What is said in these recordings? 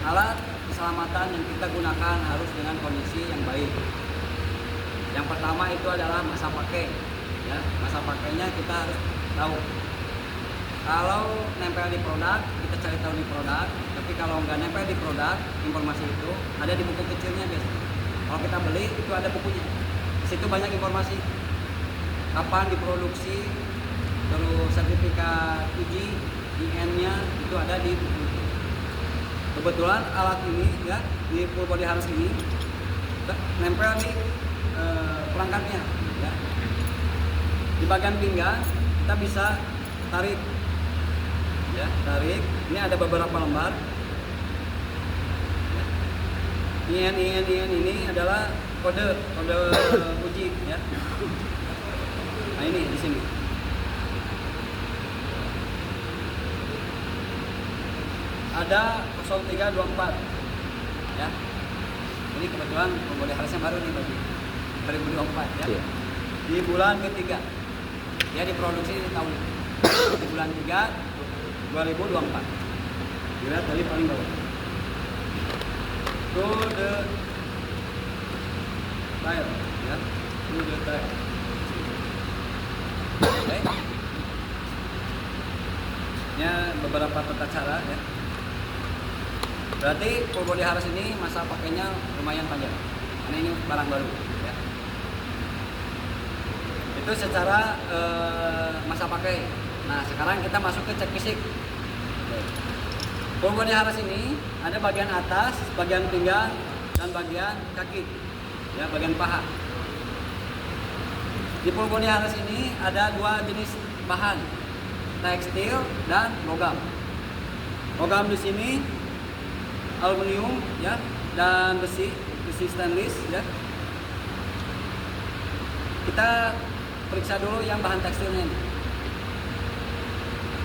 alat keselamatan yang kita gunakan harus dengan kondisi yang baik. Yang pertama itu adalah masa pakai. Ya, masa pakainya kita harus tahu. Kalau nempel di produk, kita cari tahu di produk. Tapi kalau nggak nempel di produk, informasi itu ada di buku kecilnya biasanya. Kalau kita beli itu ada bukunya. Di situ banyak informasi. Kapan diproduksi, terus sertifikat uji, IN-nya itu ada di buku. Kebetulan alat ini ya di full body harness ini nempel di perangkatnya. Ya. Di bagian pinggang kita bisa tarik, ya tarik. Ini ada beberapa lembar. Ya. IN ini adalah kode uji ya. Nah ini di sini. Ada 0324 ya. Ini kebetulan pembeli harusnya baru nih bagi 2024 ya. Yeah. Di bulan ketiga. Ya diproduksi di tahun ini. Di bulan 3 2024. Dilihat tadi paling bawah. To the tire ya. To the tire. Oke. Ini beberapa tata cara ya. Berarti full body harness ini masa pakainya lumayan panjang. Karena ini barang baru ya. Itu secara masa pakai. Nah, sekarang kita masuk ke cek fisik. Full body harness ini ada bagian atas, bagian pinggang, dan bagian kaki. Ya, bagian paha. Di full body harness ini ada dua jenis bahan, tekstil dan logam. Logam di sini aluminium ya dan besi stainless ya. Kita periksa dulu yang bahan tekstilnya ini.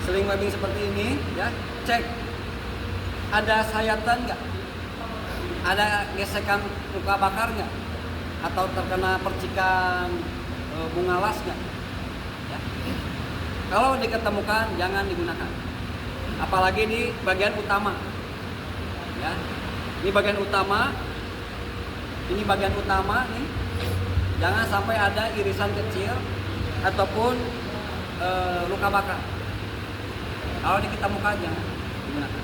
Sling webbing seperti ini ya, cek ada sayatan nggak, ada gesekan luka bakar nggak, atau terkena percikan bunga las nggak ya. Kalau diketemukan jangan digunakan, apalagi di bagian utama ya. Ini bagian utama, ini bagian utama nih, jangan sampai ada irisan kecil ataupun luka bakar. Kalau diketemukan jangan digunakan,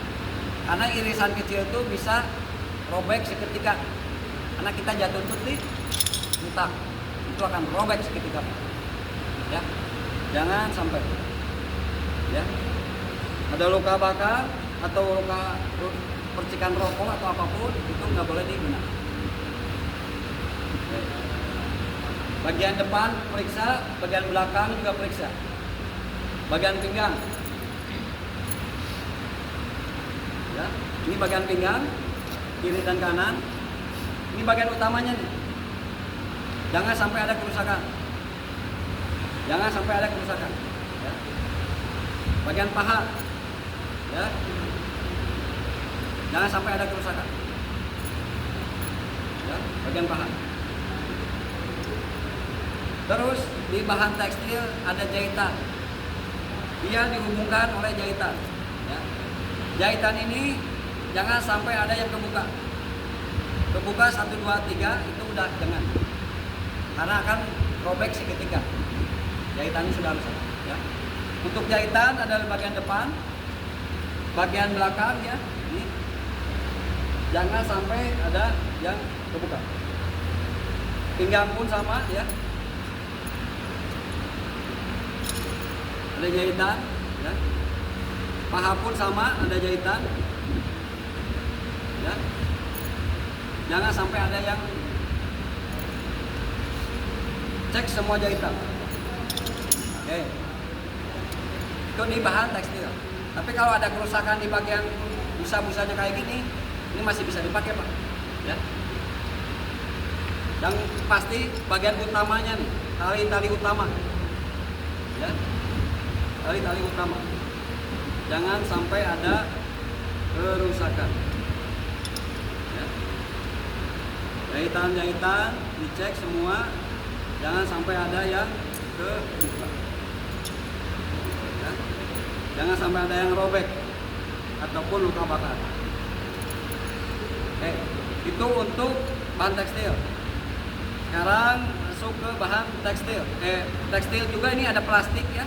karena irisan kecil itu bisa robek seketika, karena kita jatuh di mutak itu akan robek seketika ya. Jangan sampai ya ada luka bakar atau luka percikan rokok atau apapun itu nggak boleh digunakan. Bagian depan periksa, bagian belakang juga periksa. Bagian pinggang, ya, ini bagian pinggang kiri dan kanan. Ini bagian utamanya nih. Jangan sampai ada kerusakan. Jangan sampai ada kerusakan. Ya. Bagian paha, ya. Jangan sampai ada kerusakan. Ya, bagian paha. Terus di bahan tekstil ada jahitan. Dia dihubungkan oleh jahitan. Ya. Jahitan ini jangan sampai ada yang kebuka. Kebuka 1, 2, 3 itu udah jangan. Karena akan robek seketika. Jahitannya sudah rusak. Ya. Untuk jahitan ada di bagian depan, bagian belakang ya. Ini. Jangan sampai ada yang kebuka. Pinggang pun sama ya. Ada jahitan ya. Paha pun sama, ada jahitan ya. Jangan sampai ada yang cek semua jahitan. Oke. Itu di bahan tekstil. Tapi kalau ada kerusakan di bagian busa-busanya kayak gini, ini masih bisa dipakai Pak ya. Yang pasti bagian utamanya nih, tali-tali utama ya, tali-tali utama jangan sampai ada kerusakan ya. Jahitan-jahitan dicek semua, jangan sampai ada yang kebuka ya. Jangan sampai ada yang robek ataupun luka bakar. Itu untuk bahan tekstil. Sekarang masuk ke bahan tekstil. Tekstil juga ini ada plastik ya.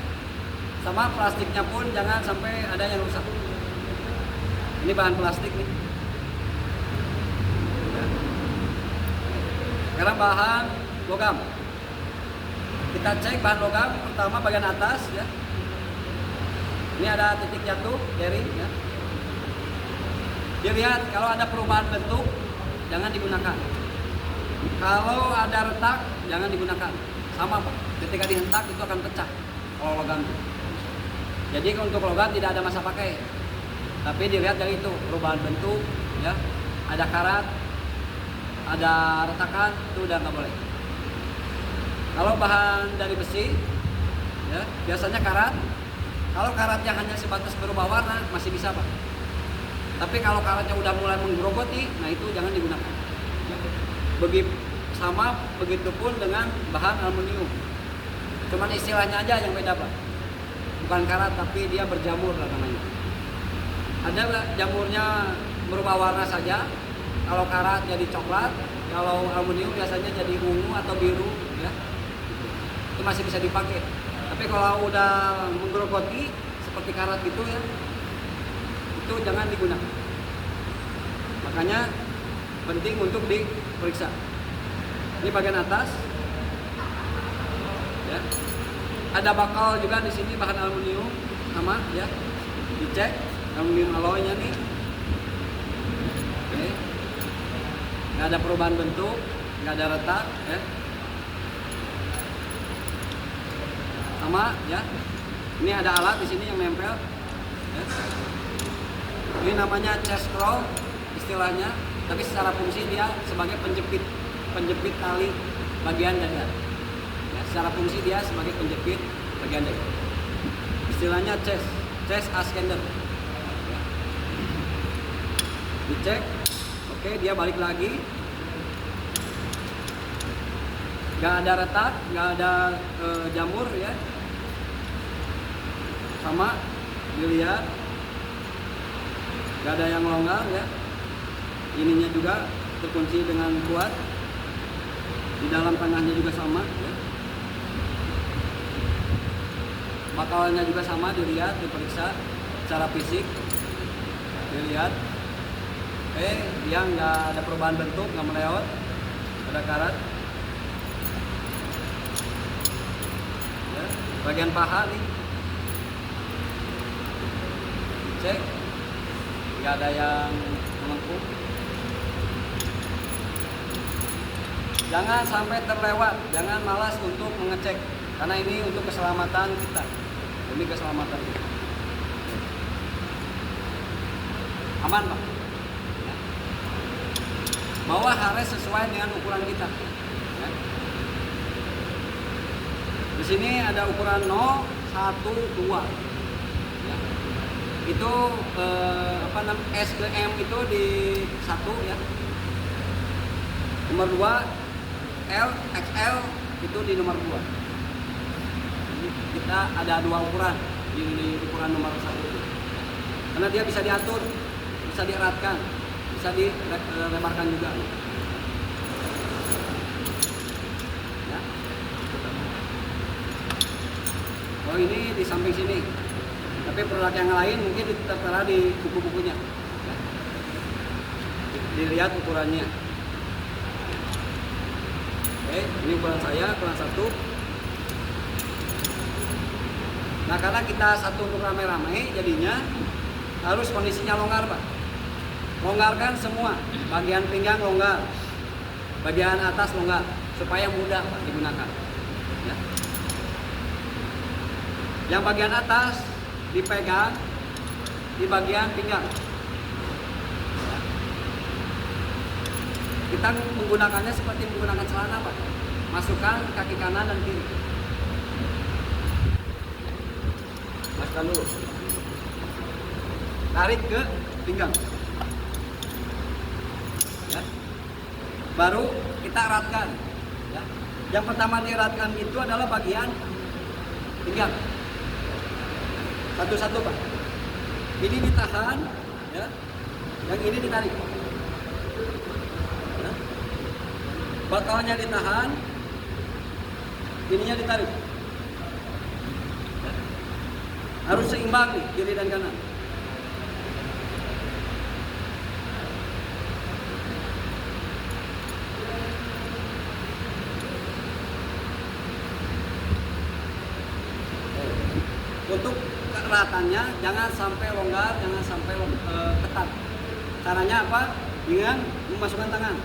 Sama plastiknya pun jangan sampai ada yang rusak. Ini bahan plastik nih. Sekarang bahan logam. Kita cek bahan logam pertama bagian atas ya. Ini ada titik jatuh jari ya. Dilihat kalau ada perubahan bentuk jangan digunakan. Kalau ada retak jangan digunakan. Sama Pak. Ketika dihentak itu akan pecah kalau logam. Jadi untuk logam tidak ada masa pakai. Tapi dilihat dari itu perubahan bentuk ya. Ada karat, ada retakan itu udah nggak boleh. Kalau bahan dari besi ya biasanya karat. Kalau karatnya hanya sebatas berubah warna masih bisa Pak. Tapi kalau karatnya udah mulai menggerogoti, nah itu jangan digunakan. Begitupun dengan bahan aluminium. Cuman istilahnya aja yang beda Pak. Bukan karat tapi dia berjamur lah namanya. Ada jamurnya berubah warna saja. Kalau karat jadi coklat, kalau aluminium biasanya jadi ungu atau biru ya. Itu masih bisa dipakai. Tapi kalau udah menggerogoti seperti karat gitu ya, itu jangan digunakan. Makanya penting untuk diperiksa. Ini bagian atas. Ya. Ada bakal juga di sini bahan aluminium sama ya. Dicek aluminium alloy-nya nih. Oke. Nggak ada perubahan bentuk, nggak ada retak ya. Sama ya. Ini ada alat di sini yang nempel. Ya. Ini namanya chest scroll istilahnya, tapi secara fungsi dia sebagai penjepit tali bagian dada. Ya, secara fungsi dia sebagai penjepit bagian dada. Istilahnya chest ascender. Ya. Dicek, oke dia balik lagi. Gak ada retak, gak ada jamur ya. Sama dilihat. Gak ada yang longgar ya. Ininya juga terkunci dengan kuat. Di dalam tengahnya juga sama ya. Bakalnya juga sama, dilihat, diperiksa secara fisik. Dilihat. Oke, dia nggak ada perubahan bentuk, nggak melewat. Ada karat. Ya, bagian paha nih. Cek. Nggak ada yang melengkung. Jangan sampai terlewat, jangan malas untuk mengecek, karena ini untuk keselamatan kita, demi keselamatan kita. Aman Pak. Bawa harness sesuai dengan ukuran kita. Ya. Di sini ada ukuran 0, 1, 2. Ya. Itu S ke M itu di 1 ya. Nomor 2 L, XL itu di nomor 2. Jadi kita ada 2 ukuran di ukuran nomor 1 itu. Karena dia bisa diatur, bisa dieratkan, bisa dilebarkan juga. Ya. Oh ini di samping sini. Tapi produk yang lain mungkin tertera di buku-bukunya. Ya. Dilihat ukurannya. Oke, ini ukuran saya, ukuran 1. Nah karena kita satu untuk rame-rame, jadinya harus kondisinya longgar Pak. Longgarkan semua, bagian pinggang longgar, bagian atas longgar, supaya mudah Pak digunakan. Ya. Yang bagian atas dipegang di bagian pinggang. Kita menggunakannya seperti menggunakan celana Pak. Masukkan kaki kanan dan kiri. Masukkan dulu. Tarik ke pinggang. Ya. Baru kita eratkan. Ya. Yang pertama dieratkan itu adalah bagian pinggang. Satu-satu Pak. Ini ditahan, ya. Yang ini ditarik. bakalnya ditahan, ininya ditarik. Harus seimbang nih, kiri dan kanan. Untuk keratannya jangan sampai longgar, jangan sampai ketat. Caranya apa? Dengan memasukkan tangan.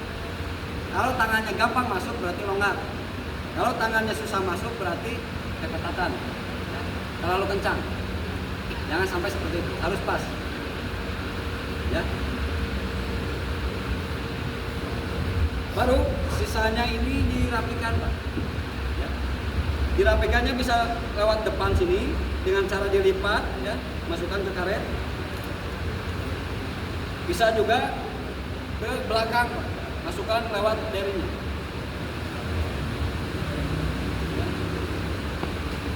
Kalau tangannya gampang masuk berarti longgar. Kalau tangannya susah masuk berarti keketatan. Terlalu kencang. Jangan sampai seperti itu. Harus pas. Ya. Baru sisanya ini dirapikan, Pak. Ya. Dirapikannya bisa lewat depan sini dengan cara dilipat, ya, masukkan ke karet. Bisa juga ke belakang, Pak. Masukkan lewat derinya. Ya.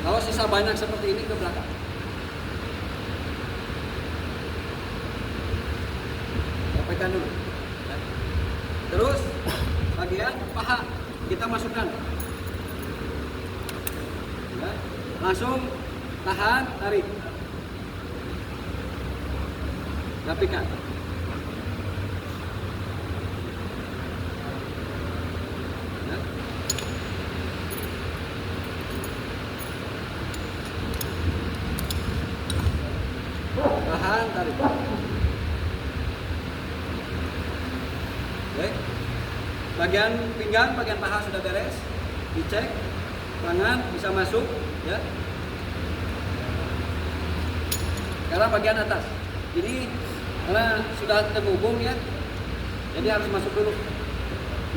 Kalau sisa banyak seperti ini ke belakang. Rapikan dulu. Ya. Terus bagian paha kita masukkan. Ya. Langsung tahan, tarik. Rapikan. Ya. Tahan, tarik. Oke. Bagian pinggang, bagian paha sudah beres. Dicek. Tangan bisa masuk, ya. Karena bagian atas ini karena sudah terhubung, ya, jadi harus masuk dulu,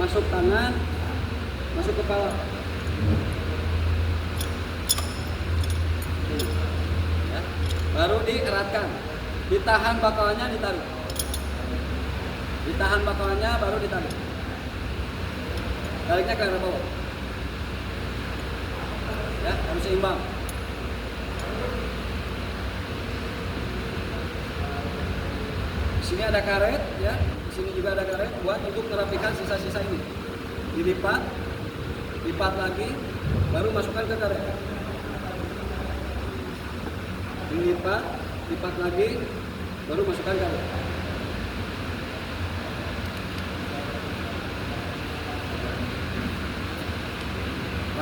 masuk tangan, masuk kepala, ya. Baru dieratkan, ditahan bakalnya, ditarik, ditahan bakalnya, baru ditarik, tariknya ke arah bawah, ya, harus seimbang. Di sini ada karet, ya. Di sini juga ada karet buat untuk merapikan sisa-sisa ini. Dilipat, lipat lagi, baru masukkan ke karet. Dilipat, lipat lagi, baru masukkan ke karet.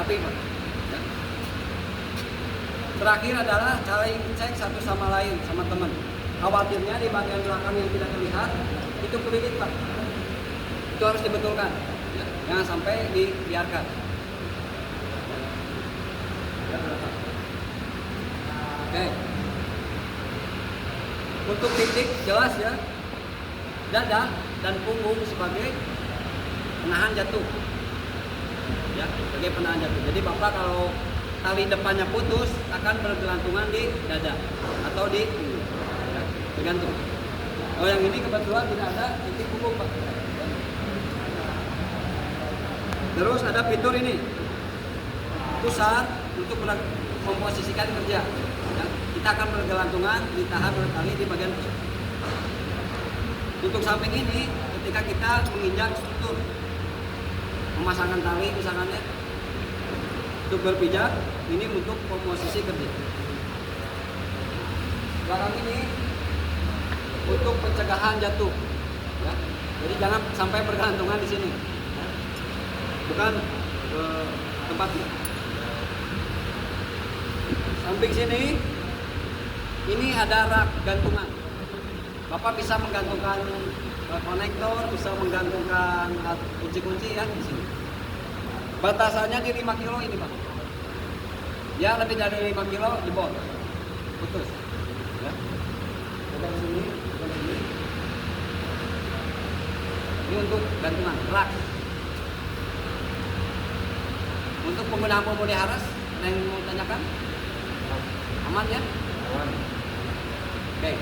Rapi, Pak. Ya. Terakhir adalah saling cek satu sama lain, sama teman. Khawatirnya di bagian belakang yang tidak terlihat itu kelilit, Pak. Itu harus dibetulkan, ya. Jangan sampai dibiarkan. Oke. Untuk titik jelas, ya, dada dan punggung sebagai penahan jatuh, ya, sebagai penahan jatuh. Jadi Bapak kalau tali depannya putus akan bergelantungan di dada atau di punggung. Tergantung. Kalau yang ini kebetulan tidak ada titik punggung, Pak. Terus ada fitur ini, pusar untuk memposisikan kerja. Ya, kita akan bergelantungan, ditahan oleh tali di bagian pusat. Untuk samping ini, ketika kita menginjak struktur, memasangkan tali misalnya, untuk berpijak, ini untuk posisi kerja. Belakang ini untuk pencegahan jatuh, ya. Jadi jangan sampai bergantungan di sini, ya. Bukan ke tempatnya. Samping sini ini ada rak gantungan. Bapak bisa menggantungkan konektor, bisa menggantungkan kunci-kunci, ya, di sini. Batasannya di 5 kilo ini, Pak. Ya, lebih dari 5 kilo jebol, putus, ya. Kita di sini. Ini untuk gantungan rak. Untuk penggunaan pemelihara yang mau tanyakan, aman, ya? Aman. Oke.